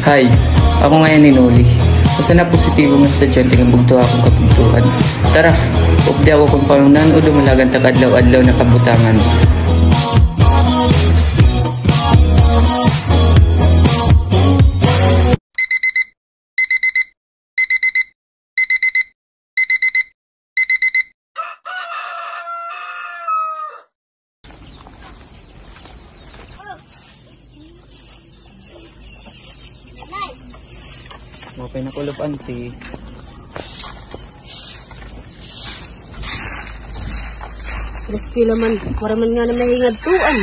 Hi, ako ngayon ni Noli. Basta na positibo ng estudyante ng bugto akong kapugtuan. Tara, updi ako kung pangunan o dumalagan takadlaw-adlaw na kabutangan. Okay na kulop, auntie. Risky naman. Maraman nga na mahingad-tuan.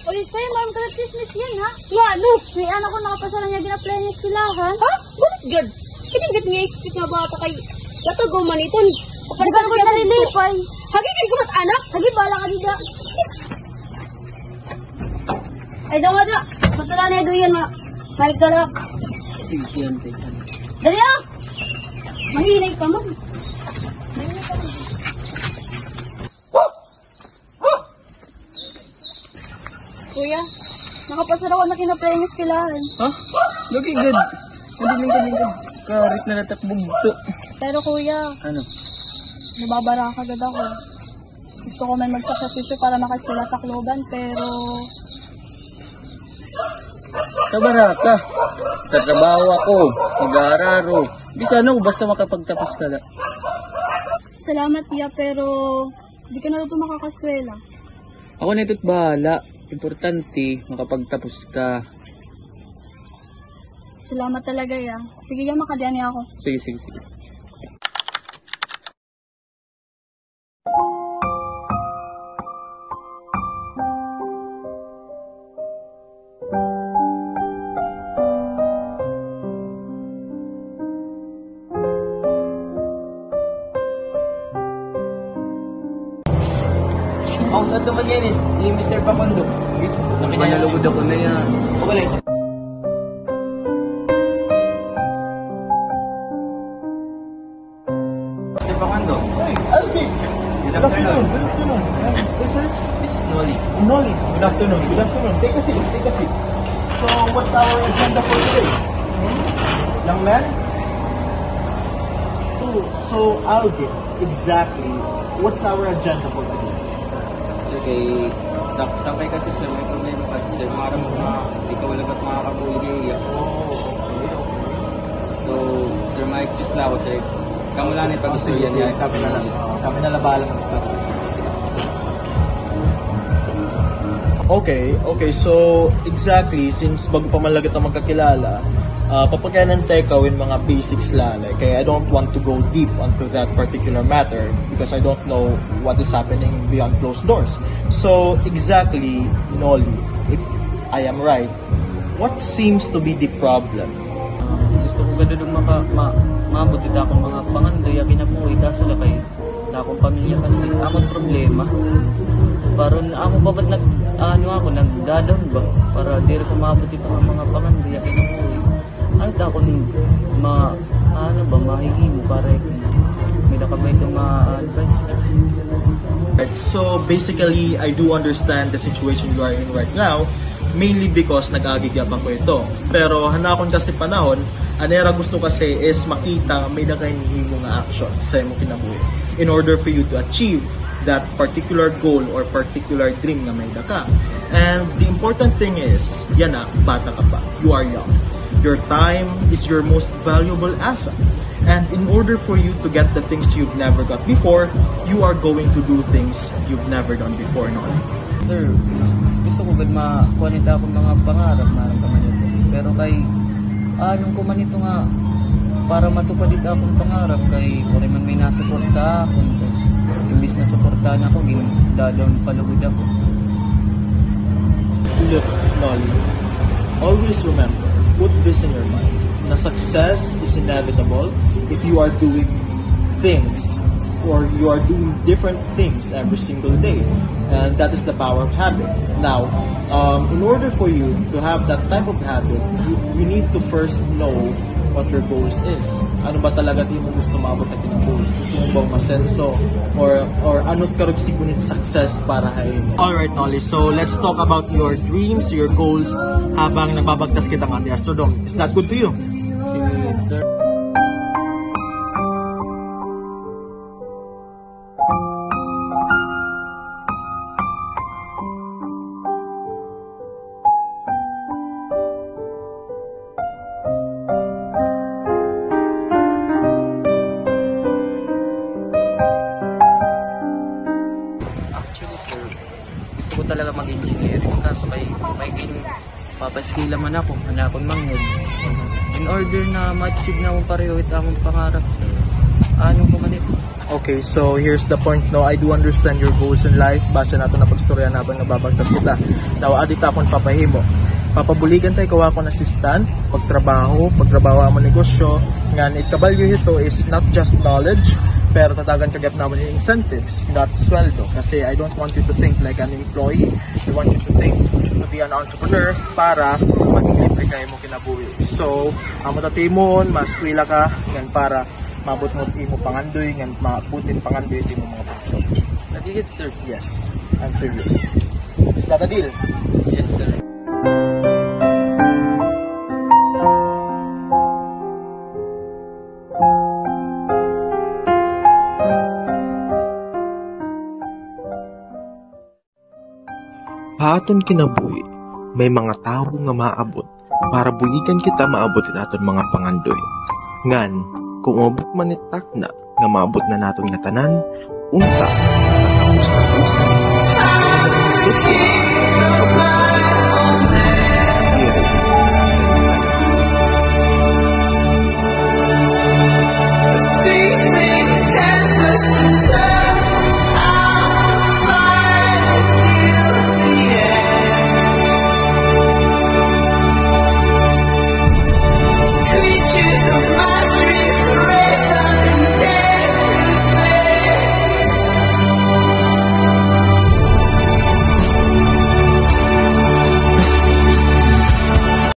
Uy, sa'yo, maram ka na chismis yan, ha? Nga, no? May anak ko nakapasa niya gina-play niya eskwelahan. Ha? Bulit gad. Kininggat niya expect nga bata kay katugaw man iton. Di ka ko nalilipay. Hagigil ko mat anak? Hagi, bala ka dida. Ay, daw-wada. Matala na ito yan, Kahit galak. Sige, auntie. Dali ah! Mahinay ka man. Kuya, nakapasara ko na kina-play niya eskwelahan. Ha? Lagi good. Hindi lingkad. Karit na natak bugto. Pero kuya, Ano? nababara ka agad ako. Gusto ko man magsakripisyo para makaskula Tacloban, pero Kabarata. Sa trabaho ako. Mag-aararo. Bisa ano, basta makapagtapos ka na. salamat kuya, pero di ka na ito makakaskwela. Ako na ito't bahala. Importante, makapagtapos ka. Salamat talaga ya. Sige ya, makadyan niya ako. Sige. Ako sa ito mag-inis, yung Mr. Pakondo. Manalugod ako na yan. Ulit. Mr. Pakondo. Hey, Alvin! Good afternoon. Good afternoon. This is Noli. Noli, good afternoon. Good afternoon. Take a seat. So, what's our agenda for today? Young man? So Alvin, exactly, what's our agenda for today? Sir, kay Doc, sampay kasi sir, may problema kasi sir. Maram mga ikaw lagat makakabuhi niya. Okay. So, sir, ma-excuse na ako sir. Kamu lang yung pag-istorya niya. Kami na labala ng start. Okay, so exactly, since bago pa man lagat na magkakilala, papagyanan tayo kawin mga basics lang. Kaya I don't want to go deep onto that particular matter because I don't know what is happening beyond closed doors. So exactly, Noli, if I am right, what seems to be the problem? Gusto ko gano'n maabot ito akong mga pangandoy, kinabuhi, kaso lang kayo. Ito akong pamilya kasi akong problema. Paron amo pa ba't nag-down ba? Para di rin ko maabot ito ng mga pangandoy, kinabuhi. Ano ito akong mahihimo para may nakabay itong advice. Right. So basically, I do understand the situation you are in right now, mainly because nag-agigyapan ko ito. Pero hanakon kasi panahon, anera gusto kasi is makita may nakahihimo nga action sa imong kinabuhi in order for you to achieve that particular goal or particular dream na may daka. And the important thing is, yan na, bata ka pa. You are young. Your time is your most valuable asset. And in order for you to get the things you've never got before, you are going to do things you've never done before, Noli. Sir, gusto ko ba't makuha nito akong mga pangarap naramdaman ito. Pero kay, anong ko man ito nga, para matupad ito akong pangarap kay kung man may nasuporta akong tapos imbis na suportahan ako, dadang palugod ako. Look, Noli, always remember, put this in your mind, na success is inevitable if you are doing things or you are doing different things every single day. And that is the power of habit. Now, in order for you to have that type of habit, you need to first know what your goals is. Ano ba talaga di mo gusto maabot na kinabuhi? Gusto mo bang masenso? Or ano karog sigunit success para kay mo? Alright, Nolly. So, let's talk about your dreams, your goals habang nagbabagtas kita ng Ate Astrodome. Is that good to you? Sige, sir. Actually, sir, gusto ko talaga mag-engineering. Kaso may papaskila man ako, hanapon manghod. In order na ma-achieve na akong pareho ito akong pangarap, sir. Ano ko man ito? Okay, so here's the point, no? I do understand your goals in life. Base nato na pagstorya habang nababagtas kita. Now, adita akong papahimo. Papabuligan tayo kawa ko na assistant, pagtrabaho mo negosyo. Ngan, ikabalyo ito is not just knowledge, pero tatagan kagap naman yung incentives, not sweldo. Kasi I don't want you to think like an employee. I want you to think to be an entrepreneur para maging libre kayo mo kinabuhi. So, ang matatimon, maskwila ka, ngan para mabot mo imo pangandoy, ngan mabutin pangandoy imo mga pagkakas. Nagigit, sir. Yes, I'm serious. Is that a deal? Yes, sir. Paaton kinabuhi, may mga tao nga maabot para buligan kita maabot aton mga pangandoy. Ngan, kung umabot man itak na nga maabot na naton nga tanan, unta tapos na pusa. Facing tempest